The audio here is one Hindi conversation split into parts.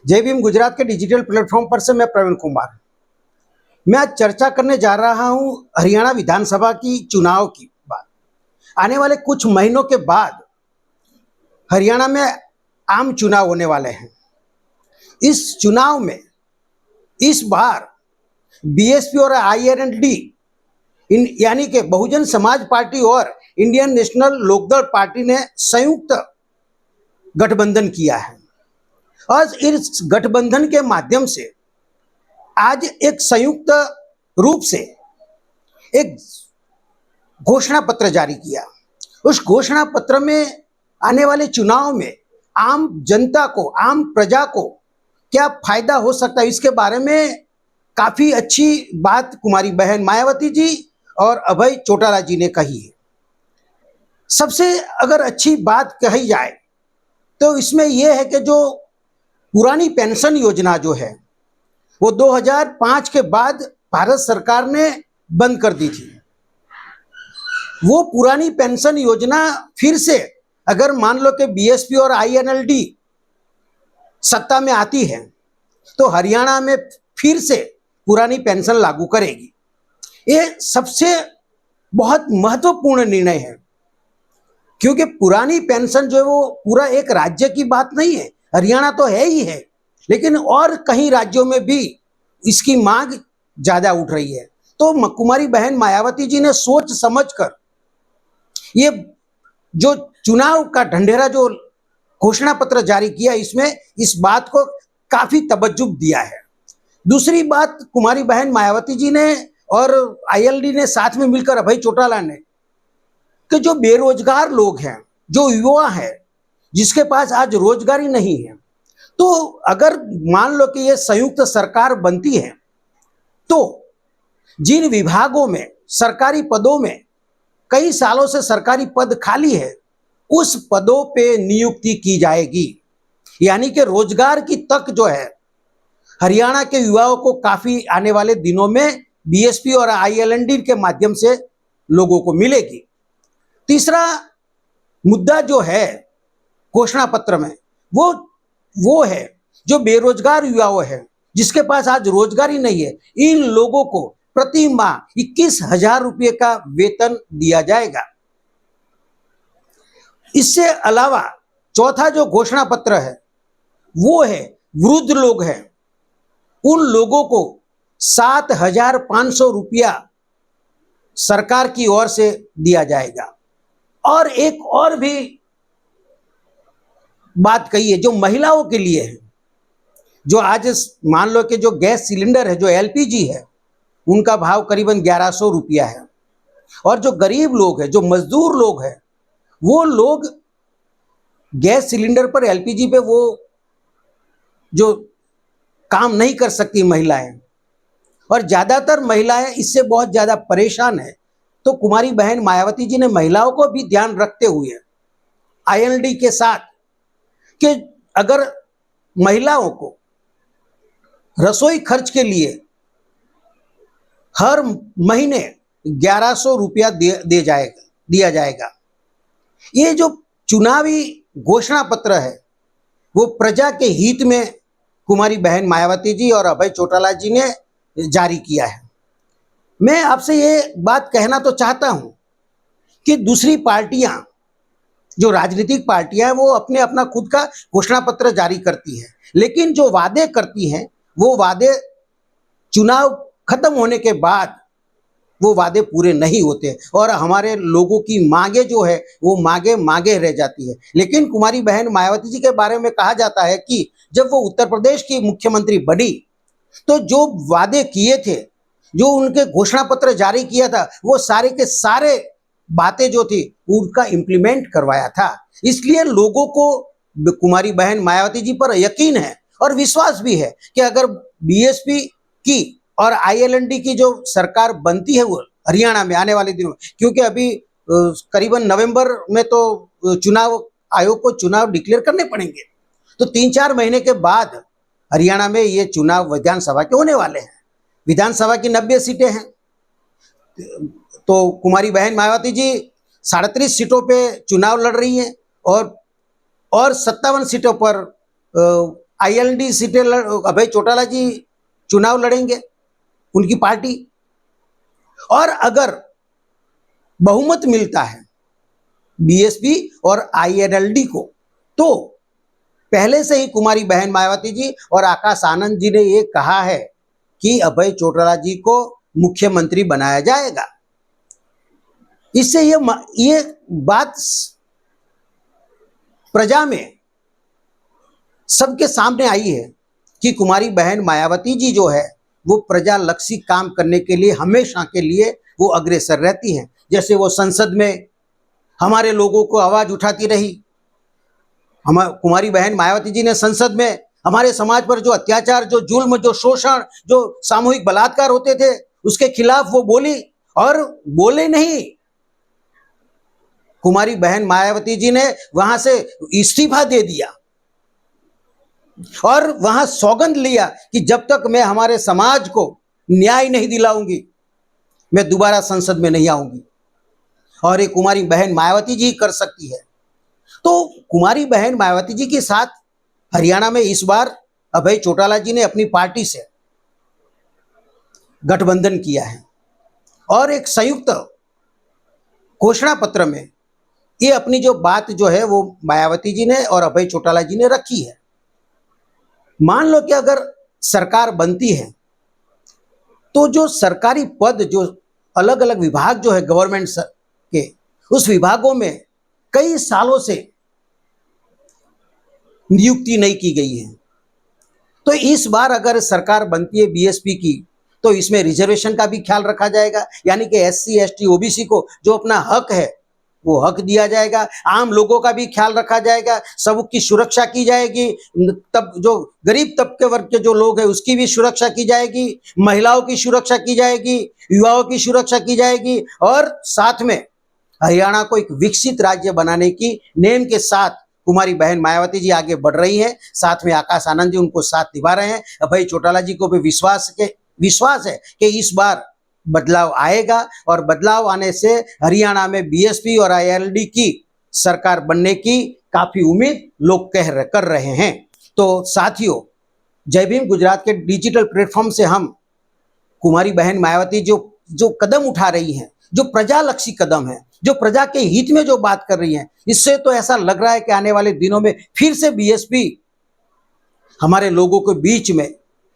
जय भीम गुजरात के डिजिटल प्लेटफॉर्म पर से मैं प्रवीण कुमार। मैं आज चर्चा करने जा रहा हूं हरियाणा विधानसभा की चुनाव की बात। आने वाले कुछ महीनों के बाद हरियाणा में आम चुनाव होने वाले हैं। इस चुनाव में इस बार बीएसपी और आईएनएलडी यानी कि बहुजन समाज पार्टी और इंडियन नेशनल लोकदल पार्टी ने संयुक्त गठबंधन किया है और इस गठबंधन के माध्यम से आज एक संयुक्त रूप से एक घोषणा पत्र जारी किया। उस घोषणा पत्र में आने वाले चुनाव में आम जनता को, आम प्रजा को क्या फायदा हो सकता है, इसके बारे में काफी अच्छी बात कुमारी बहन मायावती जी और अभय चौटाला जी ने कही है। सबसे अगर अच्छी बात कही जाए तो इसमें यह है कि जो पुरानी पेंशन योजना जो है वो 2005 के बाद भारत सरकार ने बंद कर दी थी। वो पुरानी पेंशन योजना फिर से अगर मान लो कि बीएसपी और आईएनएलडी सत्ता में आती है तो हरियाणा में फिर से पुरानी पेंशन लागू करेगी। ये सबसे बहुत महत्वपूर्ण निर्णय है क्योंकि पुरानी पेंशन जो है वो पूरा एक राज्य की बात नहीं है, हरियाणा तो है ही है, लेकिन और कई राज्यों में भी इसकी मांग ज्यादा उठ रही है। तो कुमारी बहन मायावती जी ने सोच समझकर ये जो चुनाव का ढंढेरा जो घोषणा पत्र जारी किया, इसमें इस बात को काफी तवज्जो दिया है। दूसरी बात कुमारी बहन मायावती जी ने और आईएलडी ने साथ में मिलकर अभय चौटाला ने कि जो बेरोजगार लोग हैं, जो युवा है जिसके पास आज रोजगारी नहीं है, तो अगर मान लो कि ये संयुक्त सरकार बनती है तो जिन विभागों में सरकारी पदों में कई सालों से सरकारी पद खाली है उस पदों पे नियुक्ति की जाएगी। यानी कि रोजगार की तक जो है हरियाणा के युवाओं को काफी आने वाले दिनों में बीएसपी और आईएलएनडी के माध्यम से लोगों को मिलेगी। तीसरा मुद्दा जो है घोषणा पत्र में वो है जो बेरोजगार युवाओं है जिसके पास आज रोजगारी नहीं है, इन लोगों को प्रति माह 21,000 रुपये का वेतन दिया जाएगा। इससे अलावा चौथा जो घोषणा पत्र है वो है वृद्ध लोग हैं, उन लोगों को 7,500 रुपया सरकार की ओर से दिया जाएगा। और एक और भी बात कही है जो महिलाओं के लिए है, जो आज मान लो कि जो गैस सिलेंडर है, जो एलपीजी है, उनका भाव करीबन 1100 रुपया है। और जो गरीब लोग हैं, जो मजदूर लोग हैं, वो लोग गैस सिलेंडर पर, एलपीजी पे वो जो काम नहीं कर सकती महिलाएं, और ज्यादातर महिलाएं इससे बहुत ज्यादा परेशान है। तो कुमारी बहन मायावती जी ने महिलाओं को भी ध्यान रखते हुए आईएनएलडी के साथ कि अगर महिलाओं को रसोई खर्च के लिए हर महीने 1100 रुपया दिया जाएगा। ये जो चुनावी घोषणा पत्र है वो प्रजा के हित में कुमारी बहन मायावती जी और अभय चौटाला जी ने जारी किया है। मैं आपसे ये बात कहना तो चाहता हूं कि दूसरी पार्टियां, जो राजनीतिक पार्टियां हैं, वो अपना खुद का घोषणा पत्र जारी करती हैं, लेकिन जो वादे करती हैं वो वादे चुनाव खत्म होने के बाद वो वादे पूरे नहीं होते और हमारे लोगों की मांगे जो है वो मांगे रह जाती है। लेकिन कुमारी बहन मायावती जी के बारे में कहा जाता है कि जब वो उत्तर प्रदेश की मुख्यमंत्री बनी तो जो वादे किए थे, जो उनके घोषणा पत्र जारी किया था, वो सारे के सारे बातें जो थी उनका इम्प्लीमेंट करवाया था। इसलिए लोगों को कुमारी बहन मायावती जी पर यकीन है और विश्वास भी है कि अगर बीएसपी की और आईएलएनडी की जो सरकार बनती है वो हरियाणा में आने वाले दिनों में, क्योंकि अभी करीबन नवंबर में तो चुनाव आयोग को चुनाव डिक्लेयर करने पड़ेंगे, तो 3-4 महीने के बाद हरियाणा में ये चुनाव विधानसभा के होने वाले हैं। विधानसभा की 90 सीटें हैं, तो कुमारी बहन मायावती जी 37 सीटों पे चुनाव लड़ रही हैं और 57 सीटों पर आईएलडी सीटें अभय चौटाला जी चुनाव लड़ेंगे, उनकी पार्टी। और अगर बहुमत मिलता है बीएसपी और आईएनएलडी को, तो पहले से ही कुमारी बहन मायावती जी और आकाश आनंद जी ने ये कहा है कि अभय चौटाला जी को मुख्यमंत्री बनाया जाएगा। इससे ये बात प्रजा में सबके सामने आई है कि कुमारी बहन मायावती जी जो है वो प्रजालक्षी काम करने के लिए हमेशा के लिए वो अग्रसर रहती हैं। जैसे वो संसद में हमारे लोगों को आवाज उठाती रही, कुमारी बहन मायावती जी ने संसद में हमारे समाज पर जो अत्याचार, जो जुल्म, जो शोषण, जो सामूहिक बलात्कार होते थे उसके खिलाफ वो बोली। और बोले नहीं, कुमारी बहन मायावती जी ने वहां से इस्तीफा दे दिया और वहां सौगंध लिया कि जब तक मैं हमारे समाज को न्याय नहीं दिलाऊंगी मैं दोबारा संसद में नहीं आऊंगी। और ये कुमारी बहन मायावती जी कर सकती है। तो कुमारी बहन मायावती जी के साथ हरियाणा में इस बार अभय चौटाला जी ने अपनी पार्टी से गठबंधन किया है और एक संयुक्त घोषणा पत्र में ये अपनी जो बात जो है वो मायावती जी ने और अभय चौटाला जी ने रखी है। मान लो कि अगर सरकार बनती है तो जो सरकारी पद, जो अलग अलग विभाग जो है गवर्नमेंट के, उस विभागों में कई सालों से नियुक्ति नहीं की गई है। तो इस बार अगर सरकार बनती है बीएसपी की तो इसमें रिजर्वेशन का भी ख्याल रखा जाएगा, यानी कि एससी, एसटी, ओबीसी को जो अपना हक है वो हक दिया जाएगा। आम लोगों का भी ख्याल रखा जाएगा, सबकी सुरक्षा की जाएगी। तब जो गरीब तबके वर्ग के जो लोग हैं उसकी भी सुरक्षा की जाएगी, महिलाओं की सुरक्षा की जाएगी, युवाओं की सुरक्षा की जाएगी। और साथ में हरियाणा को एक विकसित राज्य बनाने की नेम के साथ कुमारी बहन मायावती जी आगे बढ़ रही हैं। साथ में आकाश आनंद जी उनको साथ निभा रहे हैं। अभय चौटाला जी को भी विश्वास है कि इस बार बदलाव आएगा और बदलाव आने से हरियाणा में बीएसपी और आईएलडी की सरकार बनने की काफी उम्मीद लोग कर रहे हैं। तो साथियों, जय भीम गुजरात के डिजिटल प्लेटफॉर्म से हम कुमारी बहन मायावती जो कदम उठा रही हैं, जो प्रजालक्षी कदम है, जो प्रजा के हित में जो बात कर रही हैं, इससे तो ऐसा लग रहा है कि आने वाले दिनों में फिर से बीएसपी हमारे लोगों के बीच में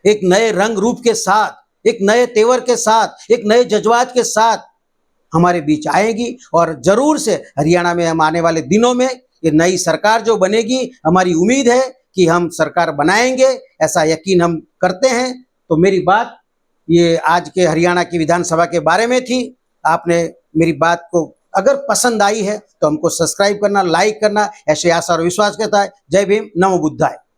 एक नए रंग रूप के साथ, एक नए तेवर के साथ, एक नए जज्बात के साथ हमारे बीच आएगी। और जरूर से हरियाणा में हम आने वाले दिनों में ये नई सरकार जो बनेगी, हमारी उम्मीद है कि हम सरकार बनाएंगे, ऐसा यकीन हम करते हैं। तो मेरी बात ये आज के हरियाणा की विधानसभा के बारे में थी। आपने मेरी बात को अगर पसंद आई है तो हमको सब्सक्राइब करना, लाइक करना, ऐसे आशा और विश्वास करता है। जय भीम, नमो बुद्धाय।